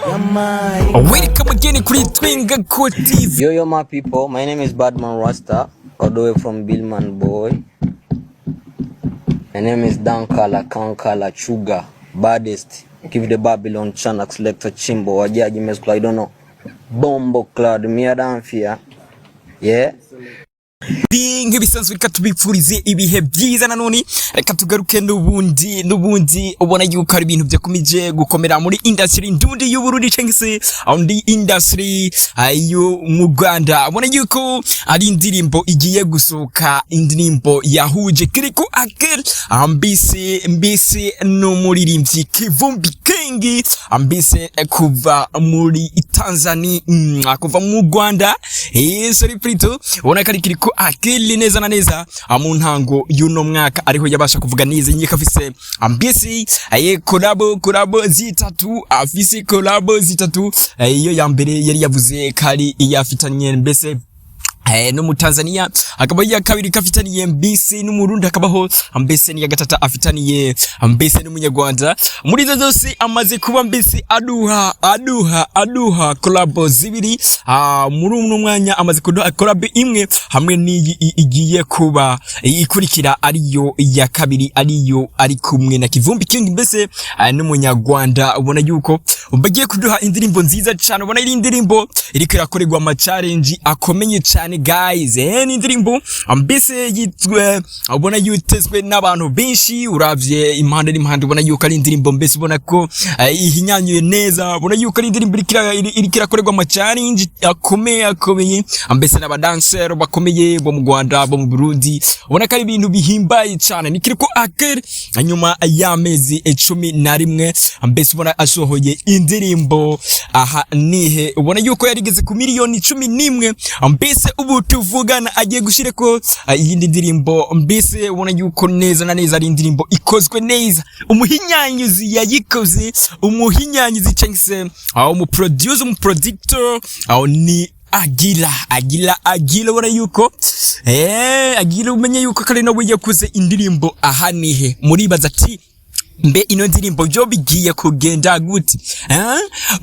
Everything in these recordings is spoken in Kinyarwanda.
Welcome again kuri Kirikou TV. Yo my people, my name is Badman Rasta, all the way from Billman boy. My name is Dankala Kankala Chuga, baddest. Give the Babylon Chanak selector Chimbo, Wajaji Mesco, I don't know. Bombo Cloud, me down fear. Yeah. Nk'ibisanzwe reka tubipfurize ibihe byiza nanone reka tugaruke n'ubundi ubona yuko ari ibintu byakomije gukomera muri industry ndundi y'Uburundi cyangwa se undi industry ayo mu Rwanda ubona yuko ari indirimbo igiye gusohoka, indirimbo yahuje Kirikou Akili ambise n'umuririmbyi Kivumbi King ambise kuva muri Tanzania kuva mu Rwanda sorry plutôt ubona kari Kirikou Akili neza na neza mu ntango y'uno mwaka ariho yabasha kuvuga neza nyika afise ambisi collabo zitatu afise collabo zitatu iyo ya mbere yari yavuze kari iyafitanye mbese no mu Tanzania akaba ya kabiri kafitaniye mbese n'umurundi akabaho mbese ni ya gatatu afitaniye mbese n'umunyarwanda muri zo zose amaze kuba mbese aduha collabo zibiri muri uno mwanya amaze kuduha collabo imwe hamwe n'iyi igiye kuba ikurikira ariyo ya kabiri ariyo ari kumwe na Kivumbi King mbese n'umunyarwanda ubona yuko bagiye kuduha indirimbo nziza cyane ubona iri indirimbo iriko irakorerwa ama challenge akomeye cyane guys ni indirimbo mbese yitwe ubona yutezwe n'abantu benshi uravye impande n'impande ubona yuko ari indirimbo mbese ubona ko ihinyanyuye neza ubona yuko ari indirimbo iriko irakorerwa ama challenge akomeye mbese n'abadancer bakomeye bo mu Rwanda bo mu Burundi ubona ko ari ibintu bihimbaye cyane ni Kirikou Akili nyuma y'amezi 11 mbese ubona asohoye indirimbo aha nihe ubona yuko yarigeze ku miliyoni 11 mbese ubu tuvugana agiye gushire ko iyindi ndirimbo mbese ubona yuko neza na neza ari indirimbo ikozwe neza umuhinyanyuzi yayikoze umuhinyanyuzi cyangwa se mu producer mu productor ni Agila ubona yuko Agila umenye yuko kare no yakuze indirimbo aha nihe muribaza ati mbe ino ndirimbo byo bigiye kugenda gute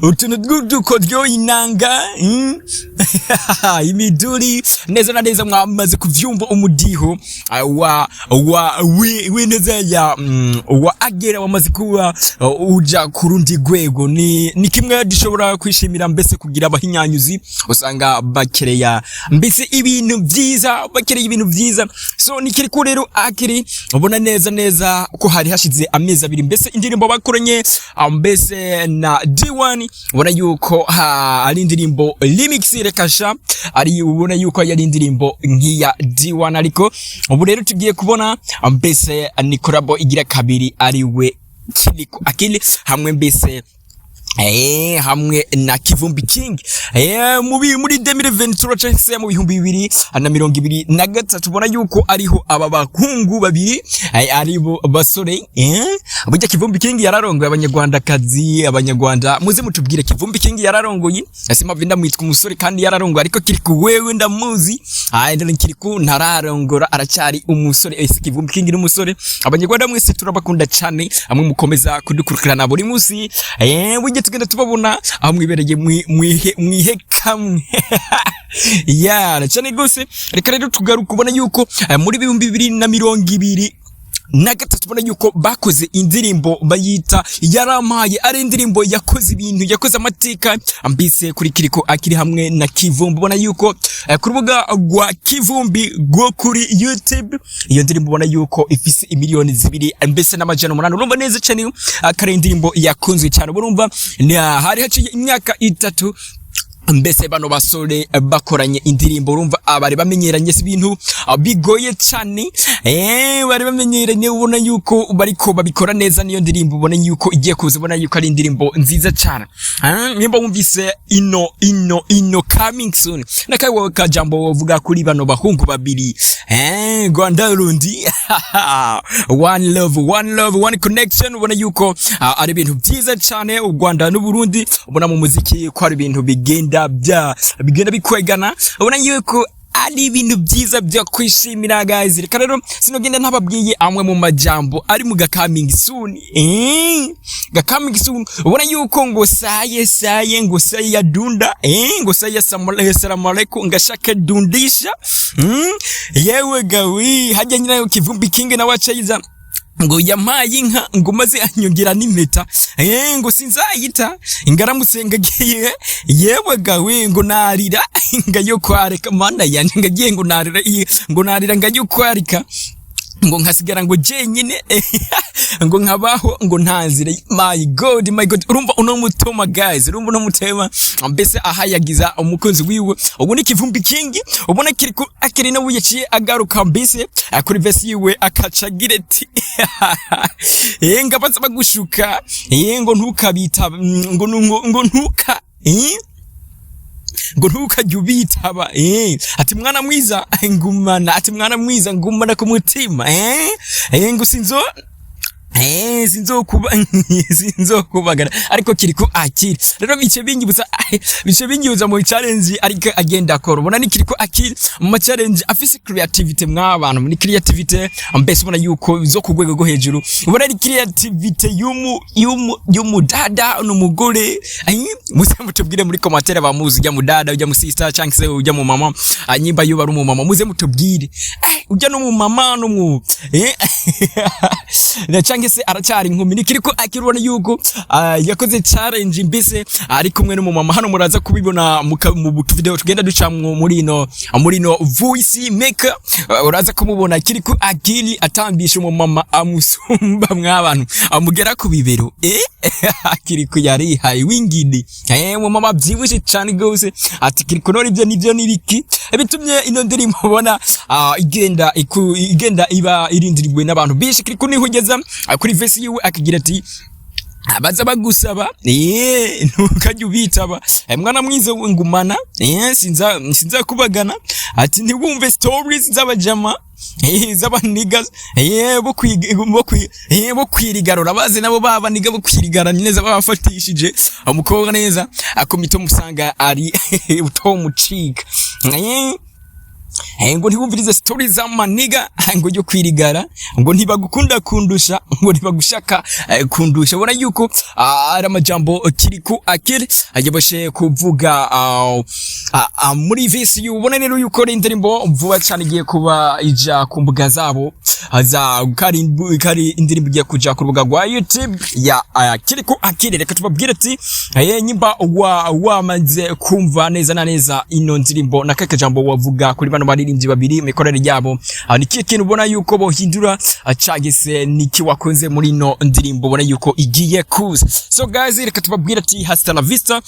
utuntu duko ryo inanga imiduri neza na neza mwamaze kuvyumva umudiho neza ya wa Agera wamaze kuba uja kurundi gwego ni kimwe gishobora kwishimira mbese kugira abahinyanyuzi usanga bakereya mbese ibintu byiza so ni Kirikou rero Akili ubona neza ko hari hashize amezi abiri mbese indirimbo bakoranye mbese na D1 ubona yuko ari indirimbo remix rekasha ari ubona yuko yari indirimbo nkiya D1 ariko ubu rero tugiye kubona mbese ni collabo igira kabiri ari we Kirikou Akili hamwe mbese hamwe na Kivumbi King muri 2023 cyangwa mu 2023 ubona yuko ariho aba bakungu babiri aribo basore burya Kivumbi King yararongoye abanyarwanda muze mutubwire Kivumbi King yararongoye asima vinda mwitwa umusore kandi yararongoye ariko Kirikou wewe ndamuzi ndani Kirikou ntararongora aracyari umusore Kivumbi King n'umusore abanyarwanda mwese turabakunda cyane amwe mukomeza kudukurikirana buri munsi tugenda tubabona aho mwibereye mwihe kamwe cyane gose reka rero tugaruka ubona yuko muri 2023 ubona yuko bakoze indirimbo bayita Yarampaye ari indirimbo yakoze ibintu yakoze amateka mbise kuri Kirikou Akili hamwe na Kivumbi ubona yuko ku rubuga rwa Kivumbi rwo kuri YouTube iyo ndirimbo ubona yuko ifise imiliyoni 2 mbese n'amajana 8 urumva neza cyane kare indirimbo yakunzwe cyane urumva hari haciye imyaka 3 mbese bano basore bakoranye indirimbo urumva abari bamenyeranye ibintu bigoye cyane bari bamenyeranye ubona yuko bariko babikora neza niyo ndirimbo ubona yuko igiye kuza ubona yuko ari indirimbo nziza cyane nimba wumvise ino coming soon nakawo kajambo vuga kuri bano bahungu babiri RwandaRundi one love one connection ubona yuko ari ibintu byiza cyane u Rwanda n'u Burundi ubona mu muziki ko ari ibintu bigenda bikwegana ubona yuko ari ibintu byiza byo kwishimira guys. Reka rero sinogenda ntababwiye amwe mu majambo ari mu coming soon. Coming soon ubona yuko ngo saye ngo saye ya dunda ngo saye assalamu alaikum ngashaka dundisha yewe gawi hajya nyina Kivumbi King na Yaciye ngo yampayinka ngo maze anyongera n'impeta ngo sinzayita ingaramusenga giye yewe gawe ngo narira ngayo kwareka mana yanje ngagiye ngo narira ngayo kwarika ngo nkasigara ngo jenyine ngo nkabaho ngo ntanzire. My god urumva uno mutoma guys, urumva uno mutema mbese ahayagiza umukunzi wiwe ubone Kivumbi King ubone Kirikou Akili na Yaciye agaruka mbese kuri verse yiwe akacagira ati ngabanza bagushuka ngo ntukabita ngo ntuka ngo ntukajubitaba ati mwana mwiza ngumana, ati mwana mwiza ngumana ku mutima ngo sinzokubagara ariko Kirikou Akili rero bice binyibuza mu challenge ariko agenda akora. Ubona ni Kirikou Akili mu challenge afise creativity mw'abantu muri creativity mbese ubona yuko zo ku rwego rwo hejuru. Ubona ni creativity yumu dada n'umugore muze mutubwire muri commentaire bamuzi ujya mu dada ujya mu sister cyangwa se ujya mu mama nyimba yuba ari mu mama muze mutubwire ujya no mu mama no mu na cyangwa se aracyari inkumi. Ni Kirikou Akili ubona yuko yakoze challenge mbese ari kumwe no mu mama. Hano muraza kubibona mu video tugenda ducamwo muri no voice maker uraza kumubona Kirikou Akili atambisha mu mama amusumba mw'abantu amugera ku bibero Kirikou yari hayi wingidi mu mama byibushe cyane gose ati Kirikou nori ibyo nivyo nibiki bitumye ino ndirimbo ubona igenda iba irindirirwe n'abantu bishi. Kirikou niho ugeza kuri verse yiwe akagira ati abaza bagusaba ntukajya ubitaba mwana mwiza ngumana sinza kubagana ati ntiwumve stories z'abajama z'abanigas bo kwirigarura baze nabo baba niga bo kwirigara neza babafatishije umukobwa neza akomito musanga ari utomucika ngo ntibumvirize stories z'amaniga ngo yo kwirigara ngo ntibagukunda kundusha ngo ntibagushaka kundusha. Ubona yuko ari amajambo Kirikou Akili ayabashe kuvuga muri visi y'ubona rero yuko indirimbo vuba cyane igiye kuba ija ku mbuga zabo za kari indirimbo igiye kuja ku rubuga rwa YouTube ya Kirikou Akili. Reka tubabwire ati nyimba wamaze kumva neza na neza ino ndirimbo na kaka jambo wavuga kuri bano baririmbyi babiri mikorere yabo ni kintu ubona yuko bohindura cagese niki wakonze muri no ndirimbo ubona yuko igiye kuza. So guys reka tubabwire ati hasta la vista.